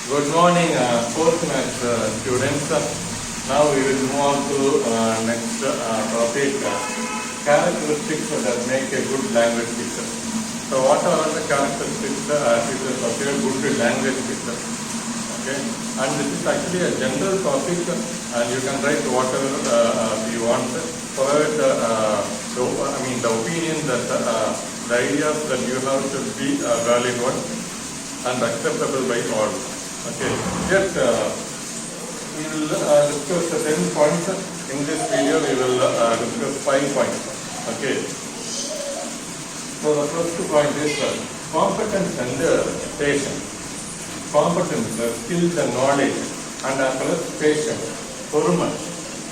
Good morning, fourth maths students. Now we will move on to next topic, characteristics that make a good language teacher. So what are the characteristics features of a good language teacher? Okay, and this is actually a general topic, and you can write whatever you want. Provide the opinion that the ideas that you have should be valid one and acceptable by all. Okay, yet we will discuss the 10 points. In this video we will discuss 5 points. Okay, so the first point is competence and patience. Competence, skills and knowledge, and as well as patience, பொறுமை.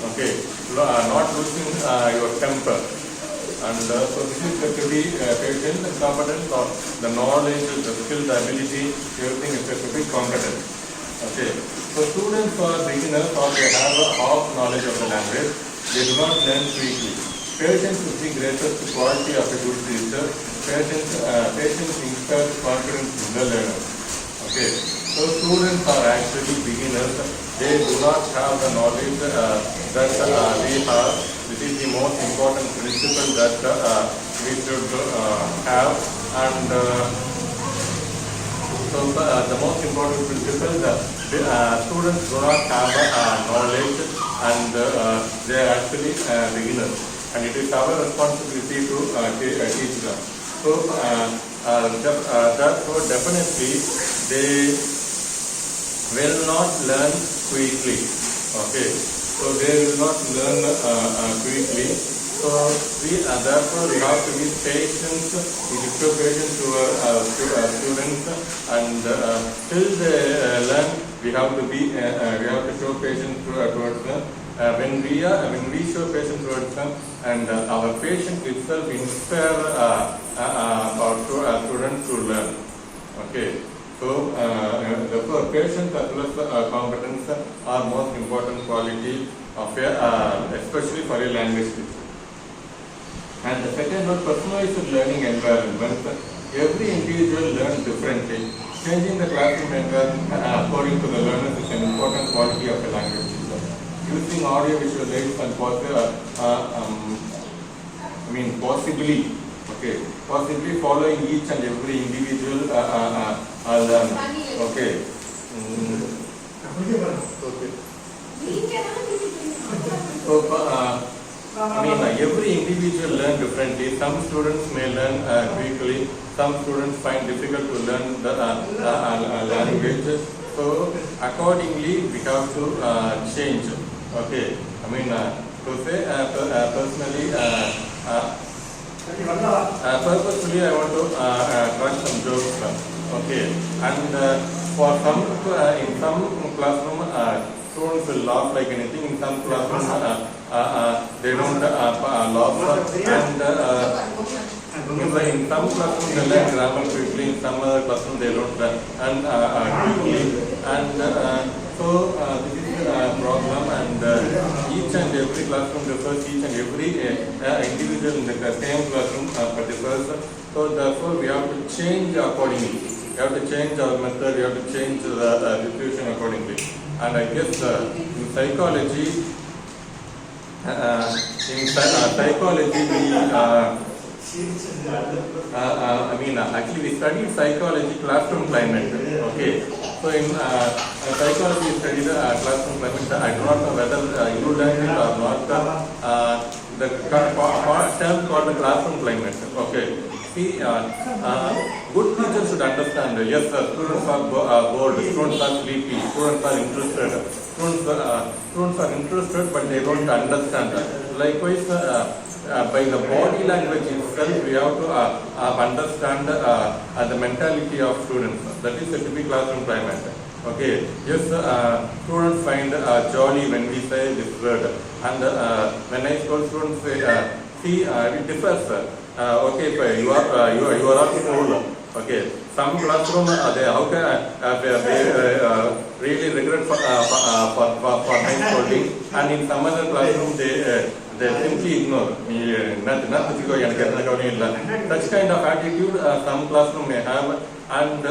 Okay, not losing your temper. And so this is to be patient and competent, or the knowledge, the skill, the ability, everything is to be competent. Okay. So students or beginners, or they have a half knowledge of the language, they do not learn quickly. Patience is the greatest quality of a good teacher. Patience inspires confidence in the learner. Okay. So students are actually beginners. They do not have the knowledge that we have. This is the most important principle that we should have, and so the most important principle that students do not have knowledge, and they are actually beginners, and it is our responsibility to teach them. So therefore definitely they will not learn quickly. Okay. So they will not learn quickly. So therefore we have to be patient. We should show patience to our students, and till they learn, we have to show patience towards them. When we show patience towards them, and our patience itself inspire our students to learn. Okay. So, therefore, patience as well as competence are most important quality of especially for a language teacher. And the second one, personalized learning environment. Every individual learns differently. Changing the classroom environment according to the learner is an important quality of a language teacher. Using audio visual aids and possibly following each and every individual learner. Okay. Okay. So, every individual learn differently. Some students may learn quickly. Some students find difficult to learn the language. So, accordingly, we have to change. Okay. To say personally. Purposefully, I want to crack some jokes. Okay, and for some in some classroom, students will laugh like anything. In some classroom, they don't laugh, and in some classroom they learn grammar quickly. In some other classroom they don't learn quickly, and so this is a problem. And each and every classroom refers each and every individual in the same classroom differs. So therefore we have to change accordingly. We have to change our method. We have to change the situation accordingly. And I guess in psychology, actually we study psychology classroom climate. Okay, so in psychology we study the classroom climate. I do not know whether you learn it or not. The term called the classroom climate. Okay, see, good teachers should understand. Yes, students are bored, students are sleepy, students are interested. Students are interested, but they don't understand. Likewise, by the body language itself, we have to understand the mentality of students. That is the typical classroom climate. Okay, yes, students find jolly when we say this word, and when I told students, see, it differs. Okay, you are all school. Okay, some classroom they really regret for my scolding, and in some other classroom they simply ignore. Such kind of attitude some classroom may have, and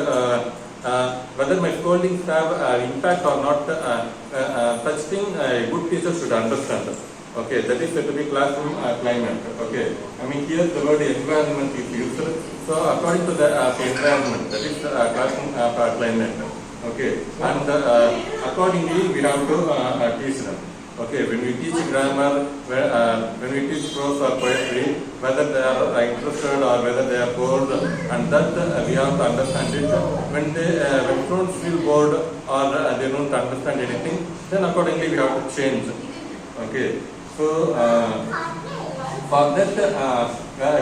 whether my scoldings have impact or not, such thing a good teacher should understand. Okay, that is said to be classroom climate. Okay, I mean here the word environment is used. So according to the environment, that is classroom climate. Okay, and accordingly we have to teach them. Okay, when we teach grammar, when we teach prose or poetry, whether they are interested or whether they are bored, and that we have to understand it. When students feel bored or they don't understand anything, then accordingly we have to change. Okay, so for that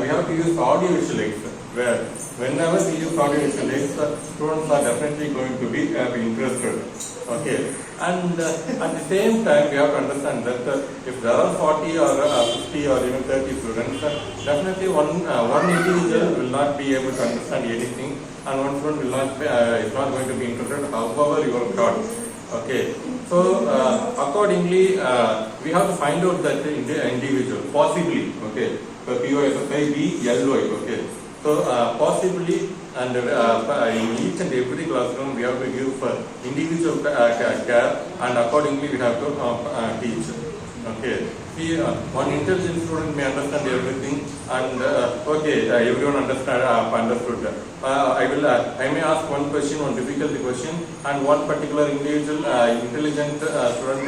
we have to use audio visual aids. Where whenever we use audio visual aids, students are definitely going to be interested. Okay, and at the same time we have to understand that if there are 40 or 50 or even 30 students, definitely one individual will not be able to understand anything, and one student will not is not going to be interested however you are taught. Okay, so accordingly we have to find out that individual possibly. Okay, so POSSIBLY. Okay, so possibly, and in each and every classroom we have to give individual care, and accordingly we have to teach. Okay, see, one intelligent student may understand everything, and everyone understood. I may ask one question, one difficult question, and one particular individual intelligent student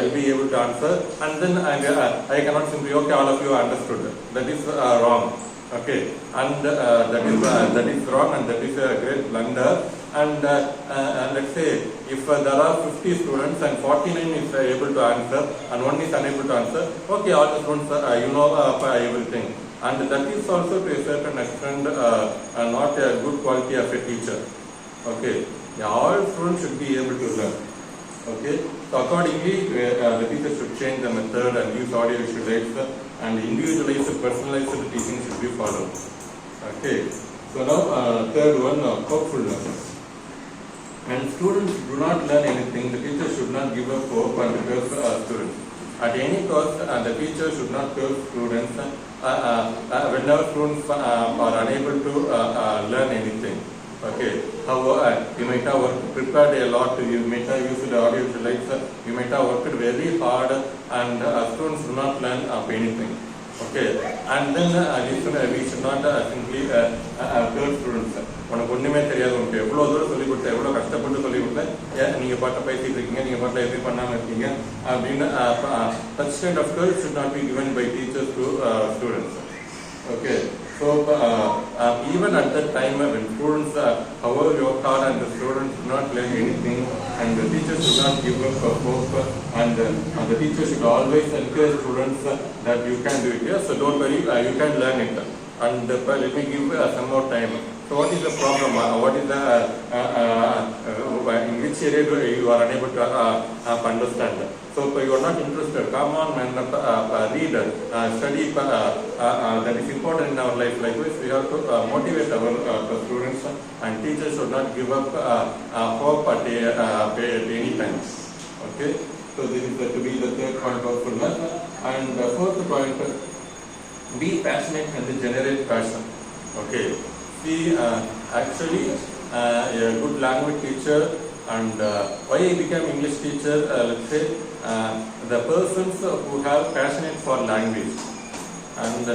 will be able to answer, and then I cannot simply all of you understood. That is wrong. Okay, and that is wrong, and that is a great blunder. And let's say if there are 50 students and 49 is able to answer and one is unable to answer, okay, all the students everything, and that is also to a certain extent not a good quality of a teacher. Okay, all students should be able to learn. Okay, so accordingly the teacher should change the method and use audio visual aids, and individualized, personalized teaching should be followed. Okay, so now third one, hopefulness. When students do not learn anything, the teacher should not give up hope and curse students. At any cost, the teacher should not curse students whenever students are unable to learn anything. Okay, however, you might have prepared a lot, you might have used audio visualizer, you might have worked very hard, and students do not learn anything. Okay, and then we should not simply curse students. உனக்கு ஒன்றுமே தெரியாது, உனக்கு எவ்வளோ தூரம் சொல்லிக் கொடுத்தேன், எவ்வளோ கஷ்டப்பட்டு சொல்லிக் கொடுத்தேன், ஏன் நீங்கள் பாட்டை பேசிட்டு இருக்கீங்க, நீங்கள் பாட்டை எதுவும் பண்ணாமல் இருக்கீங்க அப்படின்னு such kind of curse should not be given by teachers to students. Okay, so even at that time when students, however you are taught and the students do not learn anything, and the teachers should not give up hope, and the teacher should always encourage students that you can do it. Yes, so don't worry, you can learn it, and let me give some more time. So what is the problem? What is the in which area you are unable to understand? So if you are not interested, come on man, read, study. That is important in our life. Likewise, we have to motivate our students, and teachers should not give up hope at any time. Okay. So this is to be the third point of fullness. And the fourth point, be passionate and generate passion. Okay. See, actually, a good language teacher, and why I became English teacher, let's say, the persons who have passionate for language, and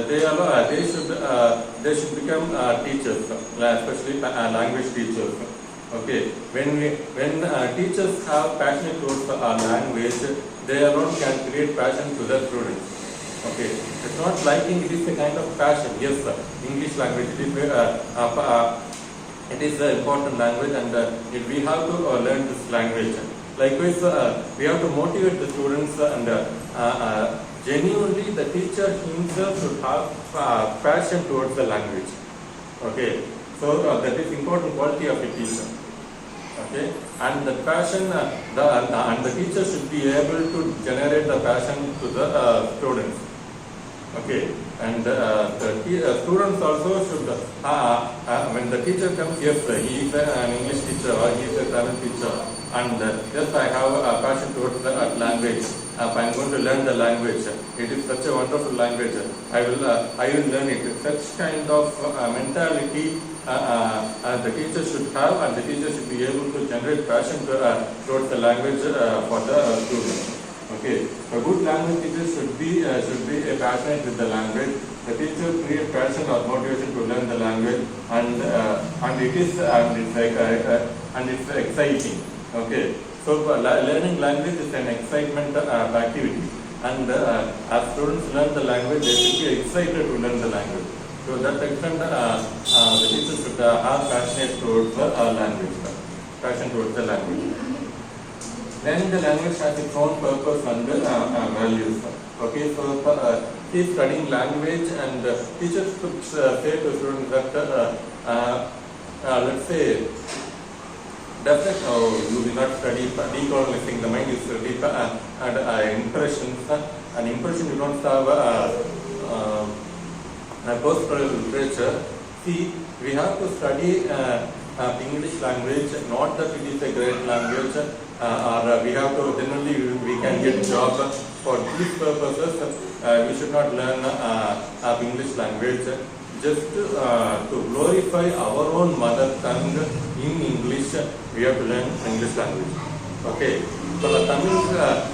they should become teachers, especially language teachers. Okay, when teachers have passion towards language, they alone can create passion to their students. Okay, it's not liking, it is a kind of passion. Yes, sir. English language, it is an important language, and we have to learn this language. Likewise, we have to motivate the students, and genuinely the teacher himself should have passion towards the language. Okay, so that is important quality of a teacher. Okay, and the passion, and the teacher should be able to generate the passion to the students. Okay, and the students also should, when the teacher comes, yes, he is an English teacher or he is a Tamil teacher, and yes, I have a passion towards the language. I'm going to learn the language. It is such a wonderful language. I will learn it. Such kind of mentality the teacher should have, and the teacher should be able to generate passion towards the language for the students. Okay, a good language teacher should be passionate with the language. The teacher create passion or motivation to learn the language, and it's exciting. Okay, so learning language is an excitement activity, and as students learn the language, they should be excited to learn the language. So that extent, the teacher should have passion towards the language. Learning the language has its own purpose and values. Okay, so keep studying language, and teachers could say to students that let's say, you will not study decolonizing the mind, you study and impressions. An impression you don't have post-colonial literature. See, we have to study English language, not that it is a great language, or we have to, then only we can get job. For these purposes, we should not learn English language. Just to glorify our own mother tongue in English, we have to learn English language. Okay. So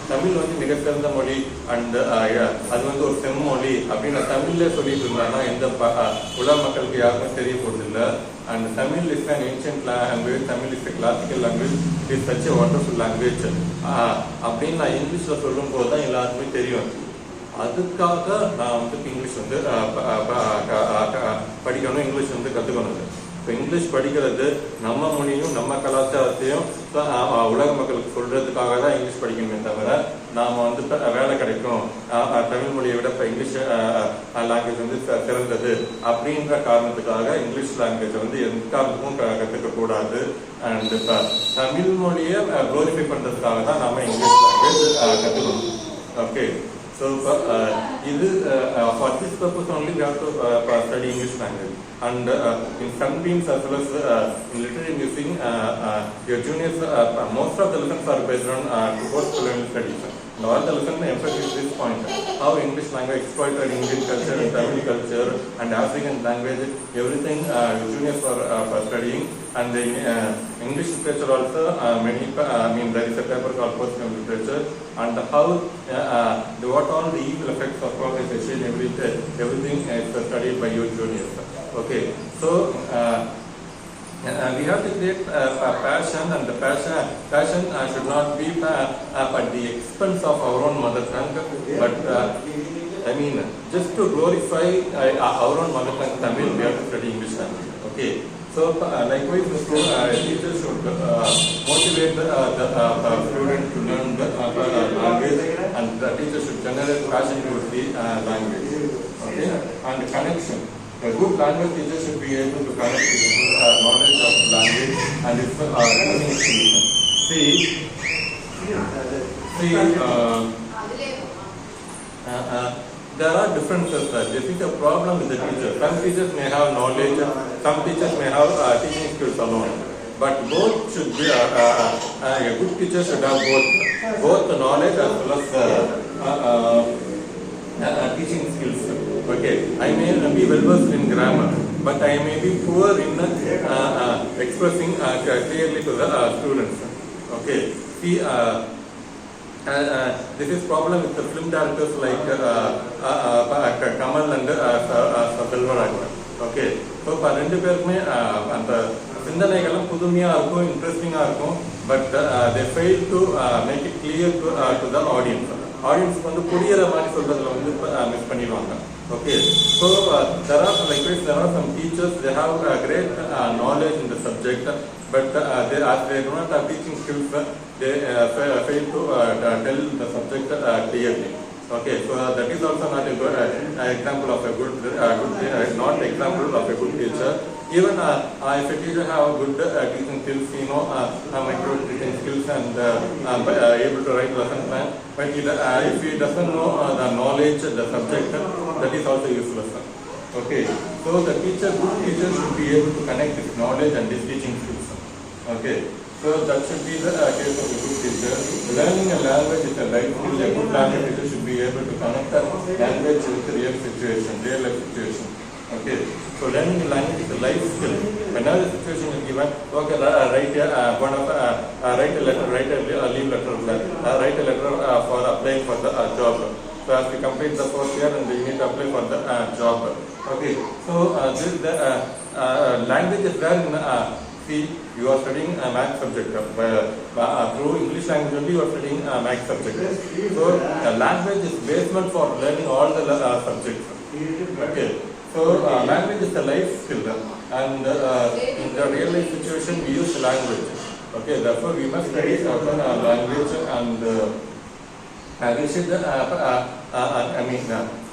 Tamil வந்து மிக சிறந்த மொழி, and அது வந்து ஒரு செம்மொழி அப்படின்னு தமிழ்ல சொல்லிட்டு இருந்தாங்கன்னா எந்த உலக மக்களுக்கு யாருமே தெரிய போறதில்லை. And Tamil is an ancient language, Tamil is a classical language, it is such a wonderful language அப்படின்னு நான் இங்கிலீஷ்ல சொல்லும் போது தான் எல்லாருக்குமே தெரியும். அதுக்காக நான் வந்து இங்கிலீஷ் வந்து படிக்கணும், இங்கிலீஷ் வந்து கற்றுக்கணும். இப்போ இங்கிலீஷ் படிக்கிறது நம்ம மொழியும் நம்ம கலாச்சாரத்தையும் உலக மக்களுக்கு சொல்றதுக்காக தான் இங்கிலீஷ் படிக்கணுமே தவிர நாம் வந்து வேலை கிடைக்கும், தமிழ் மொழியை விட இப்போ இங்கிலீஷ் லாங்குவேஜ் வந்து சிறந்தது அப்படின்ற காரணத்துக்காக இங்கிலீஷ் லாங்குவேஜ் வந்து எந்த காரணத்துக்கும் கற்றுக்க கூடாது. அண்ட் இப்போ தமிழ் மொழியை குளோரிஃபை பண்ணுறதுக்காக தான் நம்ம இங்கிலீஷ் லாங்குவேஜ் கற்றுக்கணும். Okay, so for this purpose only we have to study English language. And in some teams as well as in literary music, your juniors, most of the lessons are based on post-colonial studies. And all the lessons emphasize this point: how English language exploited Indian culture and Tamil culture and African language. Everything juniors are studying. And in English literature also, there is a paper called post-colonial literature, and how what all the evil effects of colonization, everything is studied by your juniors. Okay, so we have to create a passion, and the passion should not be at the expense of our own mother tongue, but just to glorify our own mother tongue Tamil, we have to study English language. Okay, so likewise teachers should motivate the student to learn the language, and the teachers should generate passion towards the language. Okay, and connection. A good language teacher should be able to connect with knowledge of language and its learning skills. There are differences. This is a problem with the teacher. Some teachers may have knowledge, some teachers may have teaching skills alone. But both should be, a good teacher should have both the knowledge as well as teaching skills. Okay, I may be well versed in grammar, but I may be poor in expressing clearly to the students. Okay, see, this is problem with the film directors like Kamal and Selvaraj. Okay, so for ரெண்டு பேருக்குமே அந்த சிந்தனைகளும் புதுமையாக இருக்கும், இன்ட்ரெஸ்டிங்காக இருக்கும், but they fail to make it clear to the audience. ஆடியன்ஸ்க்கு வந்து புரியிற மாதிரி சொல்றதுல வந்து மிஸ் பண்ணிடுவாங்க. Okay, so there are some teachers, they have great knowledge in the subject, but they do not have teaching skills. They fail to tell the subject clearly. Okay, so that is also not a good example of a good not example of a good teacher. Even if a teacher have good teaching skills, micro teaching skills, and able to write lesson plan, but if he doesn't know the knowledge, the subject, that is also useless. Okay, so the good teacher should be able to connect his knowledge and his teaching skills. Okay, so that should be the case of a good teacher. Learning a language is a life skill. A good language teacher should be able to connect the language with the real situation, real life situation. Okay, so learning a language is a life skill. Whenever the situation is given, okay, write a letter, write a leave letter, write a letter for applying for the job. So as we complete the first year and we need to apply for the job. Okay, so this the language is there in see, you are studying a math subject. Through English language only you are studying a math subject. So language is basement for learning all the subjects. Okay. So language is a life skill, and in the real life situation we use language. Okay. Therefore we must study language, and we should.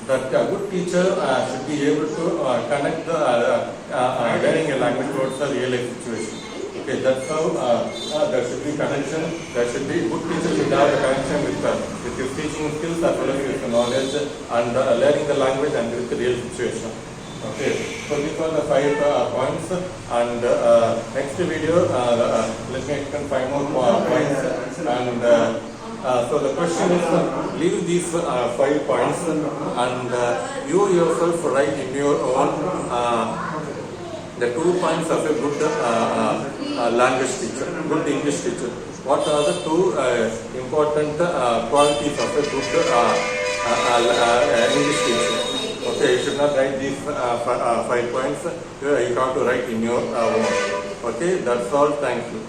That a good teacher should be able to connect the learning a language towards the real life situation. Okay, that's how there should be connection. There should be good teacher should have a connection with your teaching skills as well as with the knowledge and learning the language and with the real situation. Okay, so these are the 5 points, and next video let me explain 5 more points, and so the question is, leave these 5 points and you yourself write in your own the 2 points of a good language teacher, good English teacher. What are the 2 important qualities of a good English teacher? Okay, you should not write these 5 points. You have to write in your own. Okay, that's all. Thank you.